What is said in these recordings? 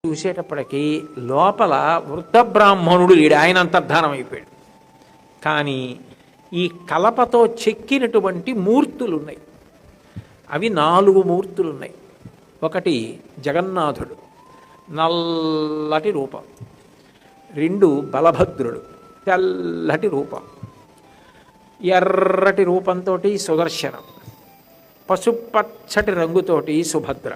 చూసేటప్పటికీ లోపల వృద్ధ బ్రాహ్మణుడు లేడు, ఆయన అంతర్ధానం అయిపోయాడు. కానీ ఈ కలపతో చెక్కినటువంటి మూర్తులు ఉన్నాయి. అవి 4 మూర్తులు ఉన్నాయి. ఒకటి జగన్నాథుడు, నల్లటి రూపం. 2 బలభద్రుడు, తెల్లటి రూపం. ఎర్రటి రూపంతో సుదర్శనం, పసుపచ్చటి రంగుతోటి సుభద్ర.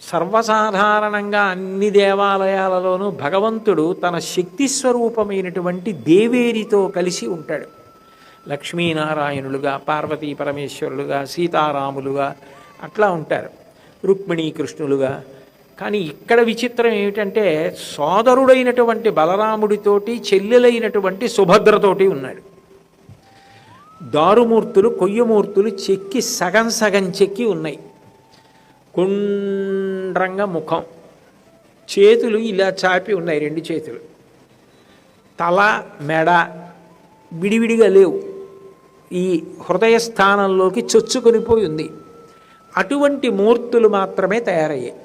సర్వసాధారణంగా అన్ని దేవాలయాలలోనూ భగవంతుడు తన శక్తి స్వరూపమైనటువంటి దేవేరితో కలిసి ఉంటాడు. లక్ష్మీనారాయణులుగా, పార్వతీ పరమేశ్వరులుగా, సీతారాములుగా అట్లా ఉంటారు, రుక్మిణీ కృష్ణులుగా. కానీ ఇక్కడ విచిత్రం ఏమిటంటే సోదరుడైనటువంటి బలరాముడితోటి చెల్లెలైనటువంటి సుభద్రతోటి ఉన్నాడు. దారుమూర్తులు, కొయ్యమూర్తులు చెక్కి సగం సగం చెక్కి ఉన్నాయి. కుండ్రంగా ముఖం, చేతులు ఇలా చాపి ఉన్నాయి, 2 చేతులు. తల మెడ విడివిడిగా లేవు, ఈ హృదయ స్థానంలోకి చొచ్చుకొనిపోయి ఉంది. అటువంటి మూర్తులు మాత్రమే తయారయ్యాయి.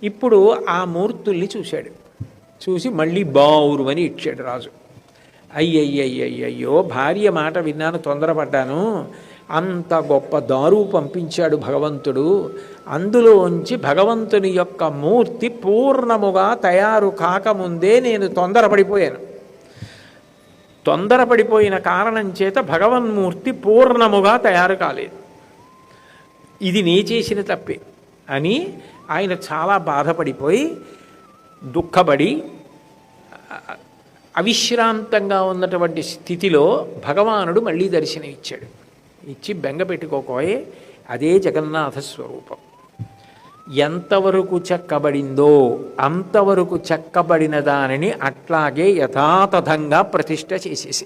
ఇప్పుడు ఆ మూర్తుల్ని చూశాడు. చూసి మళ్ళీ బావురు అని ఇచ్చాడు రాజు. అయ్యయ్యయ్యయ్యో, భార్య మాట విన్నాను, తొందరపడ్డాను. అంత గొప్ప దారు పంపించాడు భగవంతుడు. అందులోంచి భగవంతుని యొక్క మూర్తి పూర్ణముగా తయారు కాకముందే నేను తొందరపడిపోయాను. తొందరపడిపోయిన కారణం చేత భగవన్మూర్తి పూర్ణముగా తయారు కాలేదు. ఇది నే చేసిన తప్పే అని ఆయన చాలా బాధపడిపోయి దుఃఖపడి అవిశ్రాంతంగా ఉన్నటువంటి స్థితిలో భగవానుడు మళ్ళీ దర్శనం ఇచ్చాడు. ఇచ్చి బెంగ పెట్టుకోకోయే, అదే జగన్నాథ స్వరూపం. ఎంతవరకు చెక్కబడిందో అంతవరకు చెక్కబడిన దానిని అట్లాగే యథాతథంగా ప్రతిష్ఠ చేసేసి